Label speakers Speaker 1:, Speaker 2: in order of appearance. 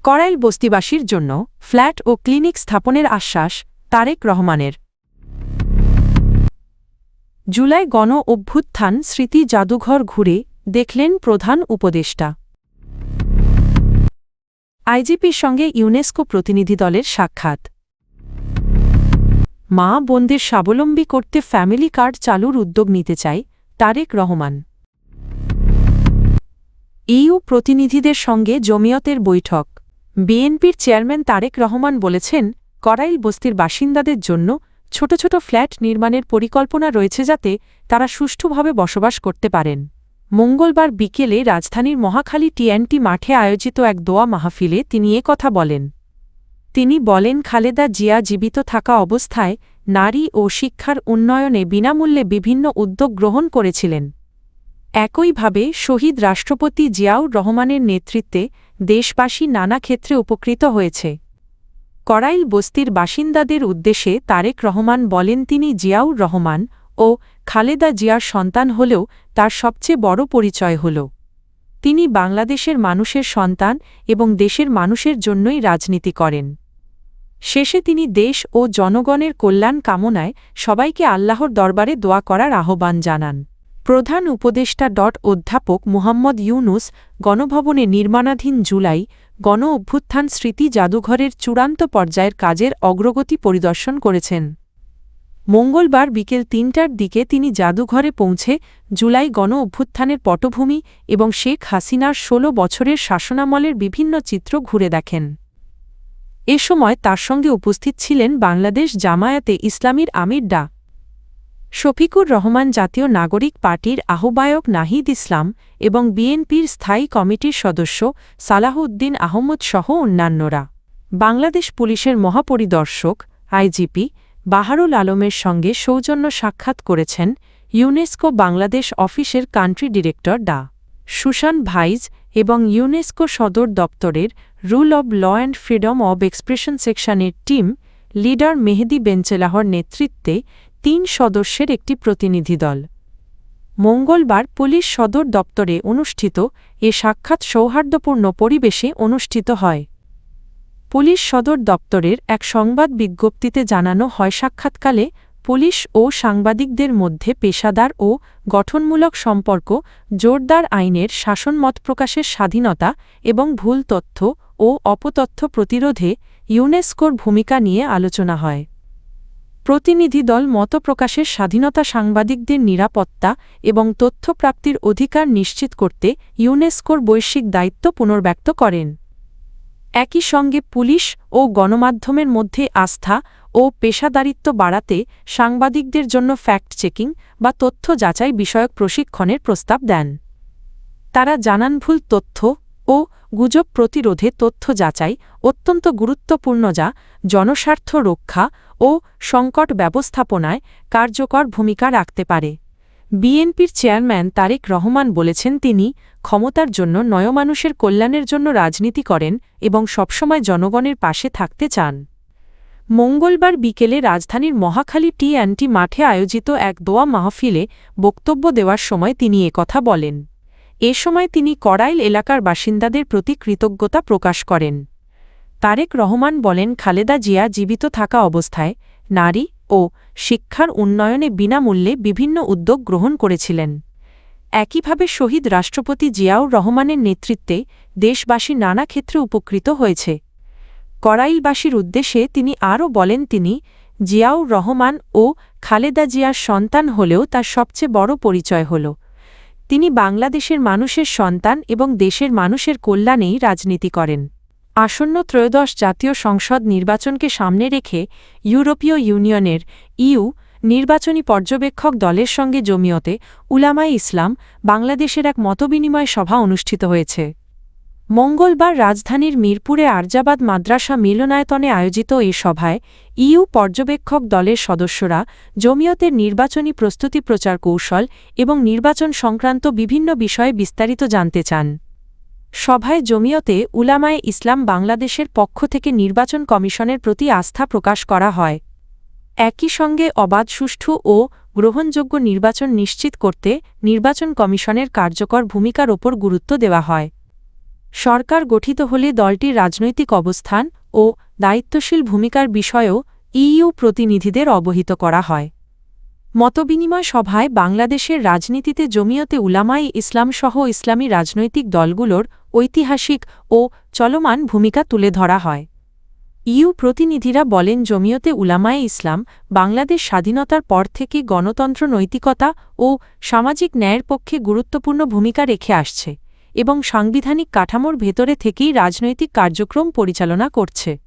Speaker 1: কড়াইল বস্তিবাসীর জন্য ফ্ল্যাট ও ক্লিনিক স্থাপনের আশ্বাস তারেক রহমানের। জুলাই গণ অভ্যুত্থান স্মৃতি জাদুঘর ঘুরে দেখলেন প্রধান উপদেষ্টা। আইজিপির সঙ্গে ইউনেস্কো প্রতিনিধি দলের সাক্ষাৎ। মা বোনদের স্বাবলম্বী করতে ফ্যামিলি কার্ড চালুর উদ্যোগ নিতে চায় তারেক রহমান। ইইউ প্রতিনিধিদের সঙ্গে জমিয়তের বৈঠক। বিএনপির চেয়ারম্যান তারেক রহমান বলেছেন, কড়াইল বস্তির বাসিন্দাদের জন্য ছোট ছোট ফ্ল্যাট নির্মাণের পরিকল্পনা রয়েছে যাতে তারা সুষ্ঠুভাবে বসবাস করতে পারেন। মঙ্গলবার বিকেলে রাজধানীর মহাখালী টিএনটি মাঠে আয়োজিত এক দোয়া মাহফিলে তিনি কথা বলেন। তিনি বলেন, খালেদা জিয়া জীবিত থাকা অবস্থায় নারী ও শিক্ষার উন্নয়নে বিনামূল্যে বিভিন্ন উদ্যোগ গ্রহণ করেছিলেন। একইভাবে শহীদ রাষ্ট্রপতি জিয়াউর রহমানের নেতৃত্বে দেশবাসী নানা ক্ষেত্রে উপকৃত হয়েছে। কড়াইল বস্তির বাসিন্দাদের উদ্দেশ্যে তারেক রহমান বলেন, তিনি জিয়াউর রহমান ও খালেদা জিয়ার সন্তান হলেও তার সবচেয়ে বড় পরিচয় হল তিনি বাংলাদেশের মানুষের সন্তান এবং দেশের মানুষের জন্যই রাজনীতি করেন। শেষে তিনি দেশ ও জনগণের কল্যাণ কামনায় সবাইকে আল্লাহর দরবারে দোয়া করার আহ্বান জানান। প্রধান উপদেষ্টা অধ্যাপক মুহাম্মদ ইউনুস গণভবনে নির্মাণাধীন জুলাই গণ অভ্যুত্থান স্মৃতি জাদুঘরের চূড়ান্ত পর্যায়ের কাজের অগ্রগতি পরিদর্শন করেছেন। মঙ্গলবার বিকেল ৩টার দিকে তিনি জাদুঘরে পৌঁছে জুলাই গণ অভ্যুত্থানের পটভূমি এবং শেখ হাসিনার ১৬ বছরের শাসনামলের বিভিন্ন চিত্র ঘুরে দেখেন। এ সময় তার সঙ্গে উপস্থিত ছিলেন বাংলাদেশ জামায়াতে ইসলামীর আমির ডা. শফিকুর রহমান, জাতীয় নাগরিক পার্টির আহ্বায়ক নাহিদ ইসলাম এবং বিএনপির স্থায়ী কমিটির সদস্য সালাহউদ্দিন আহমদ সহ অন্যান্যরা। বাংলাদেশ পুলিশের মহাপরিদর্শক আইজিপি বাহারুল আলমের সঙ্গে সৌজন্য সাক্ষাৎ করেছেন ইউনেস্কো বাংলাদেশ অফিসের কান্ট্রি ডিরেক্টর ডা. সুশান ভাইজ এবং ইউনেস্কো সদর দপ্তরের rule of law and freedom of expression সেকশনের টিম লিডার মেহেদি বেঞ্চেলাহর নেতৃত্বে ৩ সদস্যের একটি প্রতিনিধি দল। মঙ্গলবার পুলিশ সদর দপ্তরে অনুষ্ঠিত এ সাক্ষাৎ সৌহার্দ্যপূর্ণ পরিবেশে অনুষ্ঠিত হয়। পুলিশ সদর দপ্তরের এক সংবাদ বিজ্ঞপ্তিতে জানানো হয়, সাক্ষাৎকালে পুলিশ ও সাংবাদিকদের মধ্যে পেশাদার ও গঠনমূলক সম্পর্ক, জোরদার আইনের শাসন, মত প্রকাশের স্বাধীনতা এবং ভুল তথ্য ও অপতথ্য প্রতিরোধে ইউনেস্কোর ভূমিকা নিয়ে আলোচনা হয়। প্রতিনিধি দল মত প্রকাশের স্বাধীনতা, সাংবাদিকদের নিরাপত্তা এবং তথ্য প্রাপ্তির অধিকার নিশ্চিত করতে ইউনেস্কোর বৈশ্বিক দায়িত্ব পুনর্ব্যক্ত করেন। একই সঙ্গে পুলিশ ও গণমাধ্যমের মধ্যে আস্থা ও পেশাদারিত্ব বাড়াতে সাংবাদিকদের জন্য ফ্যাক্ট চেকিং বা তথ্য যাচাই বিষয়ক প্রশিক্ষণের প্রস্তাব দেন। তারা জানান, ভুল তথ্য ও গুজব প্রতিরোধে তথ্য যাচাই অত্যন্ত গুরুত্বপূর্ণ, যা জনস্বার্থ রক্ষা ও সংকট ব্যবস্থাপনায় কার্যকর ভূমিকা রাখতে পারে। বিএনপির চেয়ারম্যান তারেক রহমান বলেছেন, তিনি ক্ষমতার জন্য নয়, মানুষের কল্যাণের জন্য রাজনীতি করেন এবং সবসময় জনগণের পাশে থাকতে চান। মঙ্গলবার বিকেলে রাজধানীর মহাখালী টিএনটি মাঠে আয়োজিত এক দোয়া মাহফিলে বক্তব্য দেওয়ার সময় তিনি একথা বলেন। এ সময় তিনি কড়াইল এলাকার বাসিন্দাদের প্রতি কৃতজ্ঞতা প্রকাশ করেন। তারেক রহমান বলেন, খালেদা জিয়া জীবিত থাকা অবস্থায় নারী ও শিক্ষার উন্নয়নে বিনামূল্যে বিভিন্ন উদ্যোগ গ্রহণ করেছিলেন। একইভাবে শহীদ রাষ্ট্রপতি জিয়াউর রহমানের নেতৃত্বে দেশবাসী নানা ক্ষেত্রে উপকৃত হয়েছে। কড়াইলবাসীর উদ্দেশ্যে তিনি আরও বলেন, তিনি জিয়াউর রহমান ও খালেদা জিয়ার সন্তান হলেও তার সবচেয়ে বড় পরিচয় হল তিনি বাংলাদেশের মানুষের সন্তান এবং দেশের মানুষের কল্যাণেই রাজনীতি করেন। আসন্ন ত্রয়োদশ জাতীয় সংসদ নির্বাচনকে সামনে রেখে ইউরোপীয় ইউনিয়নের ইইউ নির্বাচনী পর্যবেক্ষক দলের সঙ্গে জমিয়তে উলামায়ে ইসলাম বাংলাদেশের এক মতবিনিময় সভা অনুষ্ঠিত হয়েছে। মঙ্গলবার রাজধানীর মিরপুরে আরজাবাদ মাদ্রাসা মিলনায়তনে আয়োজিত এ সভায় ইইউ পর্যবেক্ষক দলের সদস্যরা জমিয়তের নির্বাচনী প্রস্তুতি, প্রচার কৌশল এবং নির্বাচন সংক্রান্ত বিভিন্ন বিষয়ে বিস্তারিত জানতে চান। সভায় জমিয়তে উলামায়ে ইসলাম বাংলাদেশের পক্ষ থেকে নির্বাচন কমিশনের প্রতি আস্থা প্রকাশ করা হয়। একই সঙ্গে অবাধ, সুষ্ঠু ও গ্রহণযোগ্য নির্বাচন নিশ্চিত করতে নির্বাচন কমিশনের কার্যকর ভূমিকার ওপর গুরুত্ব দেওয়া হয়। সরকার গঠিত হলে দলটির রাজনৈতিক অবস্থান ও দায়িত্বশীল ভূমিকার বিষয়েও ইইউ প্রতিনিধিদের অবহিত করা হয়। মতবিনিময় সভায় বাংলাদেশের রাজনীতিতে জমিয়তে উলামায়ে ইসলাম সহ ইসলামী রাজনৈতিক দলগুলোর ঐতিহাসিক ও চলমান ভূমিকা তুলে ধরা হয়। ইইউ প্রতিনিধিরা বলেন, জমিয়তে উলামায়ে ইসলাম বাংলাদেশ স্বাধীনতার পর থেকে গণতন্ত্র, নৈতিকতা ও সামাজিক ন্যায়ের পক্ষে গুরুত্বপূর্ণ ভূমিকা রেখে আসছে এবং সাংবিধানিক কাঠামোর ভেতরে থেকেই রাজনৈতিক কার্যক্রম পরিচালনা করছে।